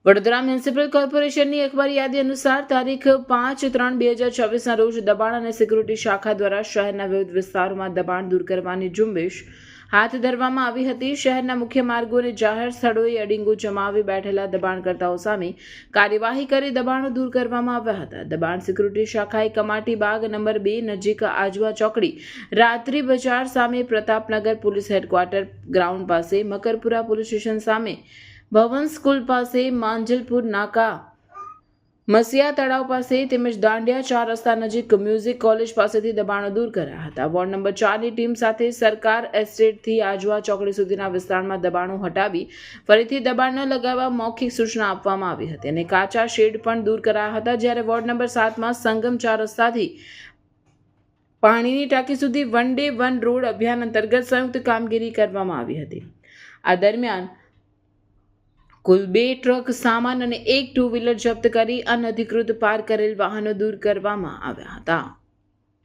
Vadodara municipal કોર્પોરેશનની અખબારી યાદી અનુસાર તારીખ 5/3/2024ના રોજ દબાણ અને સિક્યુરિટી શાખા દ્વારા શહેરના વિવિધ વિસ્તારોમાં દબાણ દૂર કરવાની ઝુંબેશ હાથ ધરવામાં આવી હતી. શહેરના મુખ્ય માર્ગો અને જાહેર સ્થળોએ અડીંગો જમાવી બેઠેલા દબાણકર્તાઓ સામે કાર્યવાહી કરી દબાણો દૂર કરવામાં આવ્યા હતા. દબાણ સિક્યુરિટી શાખાએ કમાટી બાગ નંબર 2 નજીક આજવા ચોકડી, રાત્રિ બજાર સામે, પ્રતાપનગર પોલીસ હેડક્વાર્ટર ગ્રાઉન્ડ પાસે, મકરપુરા પોલીસ સ્ટેશન સામે, ભવન સ્કૂલ પાસે, માંજલપુર નાકા, મસિયા તળાવ પાસે તેમજ દાંડિયા 4 રસ્તા નજીક મ્યુઝિક કોલેજ પાસેથી દબાણો દૂર કર્યા હતા. વોર્ડ નંબર 4ની ટીમ સાથે સરકાર એસ્ટેટથી આજવા ચોકડી સુધીના વિસ્તારમાં દબાણો હટાવી ફરીથી દબાણ ન લગાવવા મૌખિક સૂચના આપવામાં આવી હતી અને કાચા શેડ પણ દૂર કરાયા હતા. જ્યારે વોર્ડ નંબર 7માં સંગમ 4 રસ્તાથી પાણીની ટાંકી સુધી વન ડે વન રોડ અભિયાન અંતર્ગત સંયુક્ત કામગીરી કરવામાં આવી હતી. આ દરમિયાન કુલ 2 ટ્રક, સામાન અને 1 ટુ વ્હીલર જપ્ત કરી અનધિકૃત પાર્ક કરેલ વાહનો દૂર કરવામાં આવ્યા હતા.